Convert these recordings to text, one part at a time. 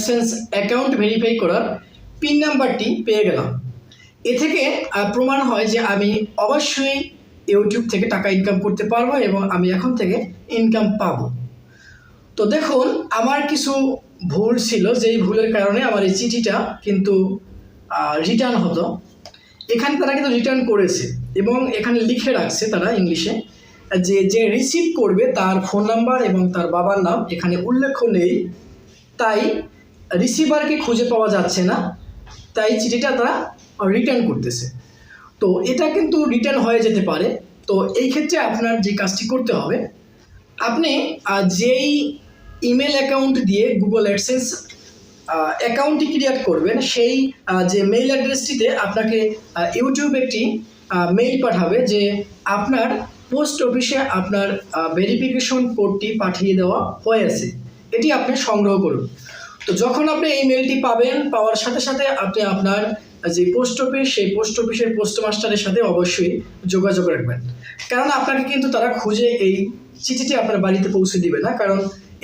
AdSense account verify করার pin নাম্বারটি পেয়ে গেলাম। এ থেকে প্রমাণ হয় যে আমি অবশ্যই ইউটিউব থেকে টাকা ইনকাম করতে পারবো এবং আমি এখন থেকে ইনকাম পাবো। তো দেখুন, আমার কিছু ভুল ছিল, যেই ভুলের কারণে আমার এই চিঠিটা কিন্তু রিটার্ন হতো। এখানে তারা কিন্তু রিটার্ন করেছে এবং এখানে লিখে রাখছে তারা ইংলিশে যে যে রিসিভ করবে তার ফোন নাম্বার এবং তার বাবার নাম এখানে উল্লেখ নেই, তাই রিসিভারকে খুঁজে পাওয়া যাচ্ছে না, তাই চিঠিটা তারা রিটার্ন করতেছে। তো এটা কিন্তু রিটার্ন হয়ে যেতে পারে। তো এই ক্ষেত্রে আপনার যে কাজটি করতে হবে, আপনি যেই ইমেল অ্যাকাউন্ট দিয়ে গুগল অ্যাডসেন্স অ্যাকাউন্টটি ক্রিয়েট করবেন, সেই যে মেইল অ্যাড্রেসটিতে আপনাকে ইউটিউব একটি মেইল পাঠাবে যে আপনার পোস্ট অফিসে আপনার ভেরিফিকেশন কোডটি পাঠিয়ে দেওয়া হয়েছে, এটি আপনি সংগ্রহ করুন। তো যখন আপনি এই মেইলটি পাবেন, পাওয়ার সাথে সাথে আপনি আপনার যে পোস্ট অফিস, সেই পোস্ট অফিসের পোস্টমাস্টারের সাথে অবশ্যই যোগাযোগ রাখবেন, কারণ আপনাকে কিন্তু তারা খুঁজে এই চিঠিটি আপনার বাড়িতে পৌঁছে দিবে না, কারণ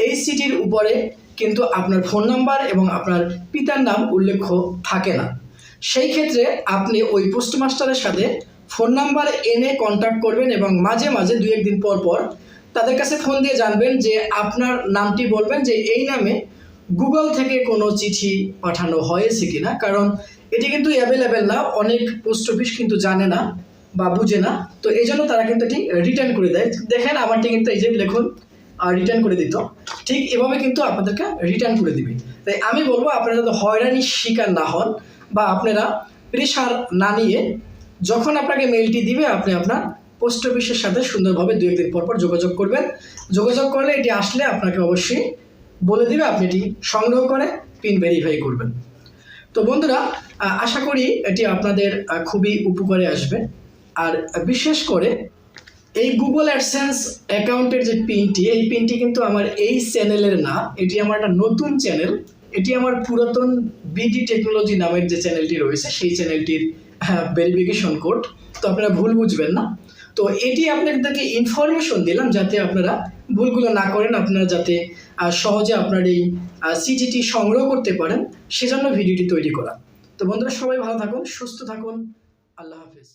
এই চিঠির উপরে কিন্তু আপনার ফোন নাম্বার এবং আপনার পিতার নাম উল্লেখ থাকে না। সেই ক্ষেত্রে আপনি ওই পোস্টমাস্টারের সাথে ফোন নাম্বার এনে কন্ট্যাক্ট করবেন এবং মাঝে মাঝে 2-1 দিন পর পর তাদের কাছে ফোন দিয়ে জানবেন যে আপনার নামটি বলবেন যে এই নামে গুগল থেকে কোনো চিঠি পাঠানো হয়েছে কিনা, কারণ এটি কিন্তু অ্যাভেলেবেল না, অনেক পোস্ট অফিস কিন্তু জানে না বা বুঝে না। তো এই জন্য তারা কিন্তু এটি রিটার্ন করে দেয়। দেখেন আমারটি কিন্তু এই যে লিখুন রিটার্ন করে দিত, ঠিক এভাবে কিন্তু আপনাদেরকে রিটার্ন করে দিবে। তাই আমি বলবো আপনারা যাতে হয়রানির শিকার না হন বা আপনারা প্রেশার না নিয়ে, যখন আপনাকে মেইলটি দিবে আপনি আপনার পোস্ট অফিসের সাথে সুন্দরভাবে 2-1 দিন পর পর যোগাযোগ করবেন। যোগাযোগ করলে এটি আসলে আপনাকে অবশ্যই বলে দিবে, আপনি এটি সংগ্রহ করে পিন ভেরিফাই করবেন। তো বন্ধুরা, আশা করি এটি আপনাদের খুবই উপকারে আসবে। আর বিশেষ করে এই গুগল অ্যাডসেন্স অ্যাকাউন্টের যে পিনটি, এই পিনটি কিন্তু আমার এই চ্যানেলের না, এটি আমার একটা নতুন চ্যানেল। এটি আমার পুরাতন বিডি টেকনোলজি নামের যে চ্যানেলটি রয়েছে, সেই চ্যানেলটির ভেরিফিকেশন কোড। তো আপনারা ভুল বুঝবেন না। তো এটি আপনাদেরকে ইনফরমেশন দিলাম যাতে আপনারা ভুলগুলো না করেন, আপনারা যাতে সহজে আপনার এই চিঠিটি সংগ্রহ করতে পারেন, সেজন্য ভিডিওটি তৈরি করা। তো বন্ধুরা, সবাই ভালো থাকুন, সুস্থ থাকুন, আল্লাহ হাফেজ।